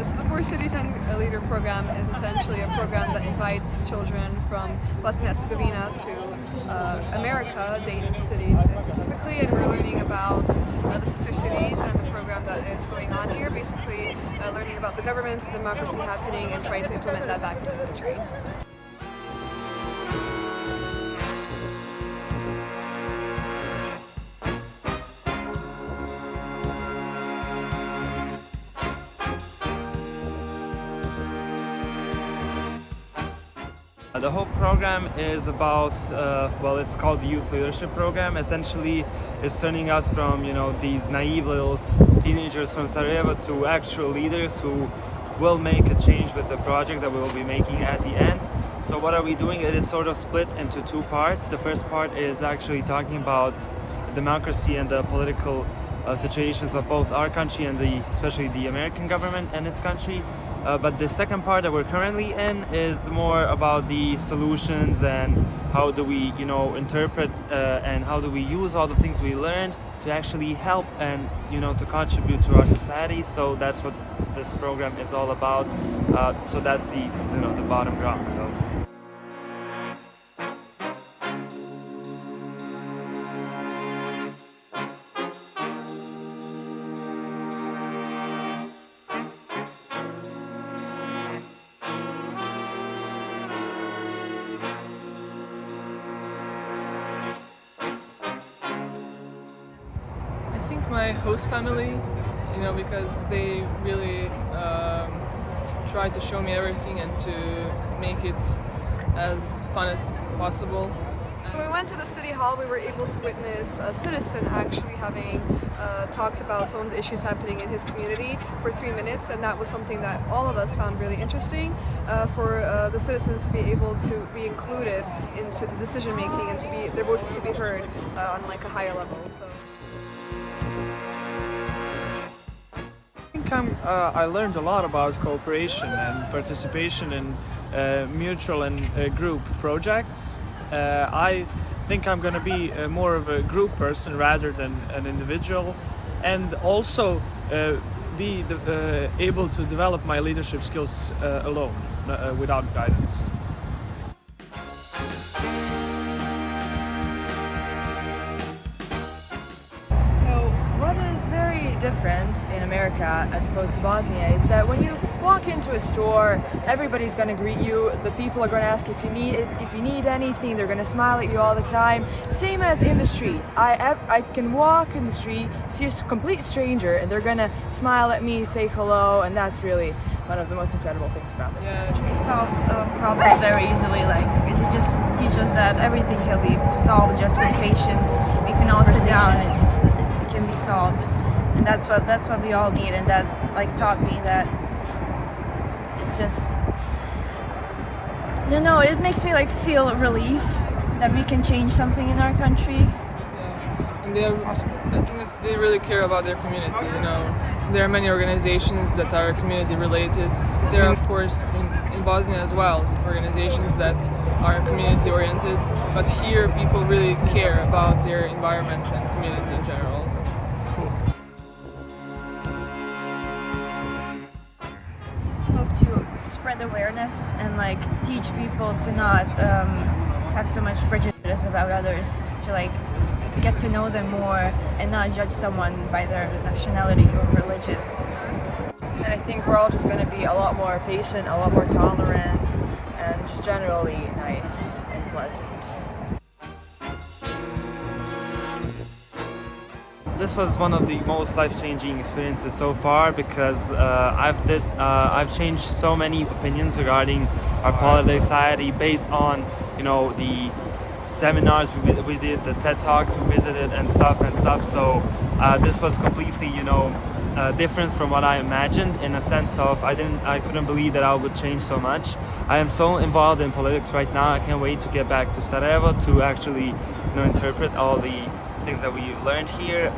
So the Four Cities and a Leader program is essentially a program that invites children from Bosnia and Herzegovina to America, Dayton City specifically, and we're learning about the sister cities and the program that is going on here, basically learning about the government and democracy happening and trying to implement that back into the country. The whole program is about, well, it's called the Youth Leadership Program. Essentially, it's turning us from, these naive little teenagers from Sarajevo to actual leaders who will make a change with the project that we will be making at the end. So what are we doing? It is sort of split into two parts. The first part is actually talking about democracy and the political situations of both our country and especially the American government and its country. But the second part that we're currently in is more about the solutions and how do we, interpret and how do we use all the things we learned to actually help and, to contribute to our society. So that's what this program is all about. So that's the bottom ground. So. I think my host family, because they really try to show me everything and to make it as fun as possible. So we went to the city hall. We were able to witness a citizen actually having talked about some of the issues happening in his community for 3 minutes, and that was something that all of us found really interesting, for the citizens to be able to be included into the decision making and to be their voices to be heard on like a higher level. So. I learned a lot about cooperation and participation in mutual and group projects. I think I'm going to be more of a group person rather than an individual, and also be able to develop my leadership skills alone, without guidance. What is very different in America as opposed to Bosnia is that when you walk into a store, everybody's going to greet you. The people are going to ask if you need anything. They're going to smile at you all the time. Same as in the street. I can walk in the street, see a complete stranger, and they're going to smile at me, say hello, and that's really one of the most incredible things about this country. We solve problems very easily. Like it just teaches us that everything can be solved just with patience. We can all sit down. It can be solved, and that's what we all need. And that taught me that it's just, it makes me feel relief that we can change something in our country. Yeah. And I think that they really care about their community, So there are many organizations that are community related. There are, of course, in Bosnia as well, organizations that are community oriented. But here, people really care about their environment and community in general. Just hope to spread awareness and teach people to not have so much prejudice about others, to get to know them more and not judge someone by their nationality or religion. And I think we're all just going to be a lot more patient, a lot more tolerant, and just generally nice and pleasant. This was one of the most life-changing experiences so far because I've changed so many opinions regarding our politics, society, based on the seminars we did, the TED Talks we visited, and stuff. So this was completely different from what I imagined, in a sense of I couldn't believe that I would change so much. I am so involved in politics right now. I can't wait to get back to Sarajevo to actually interpret all the things that we learned here.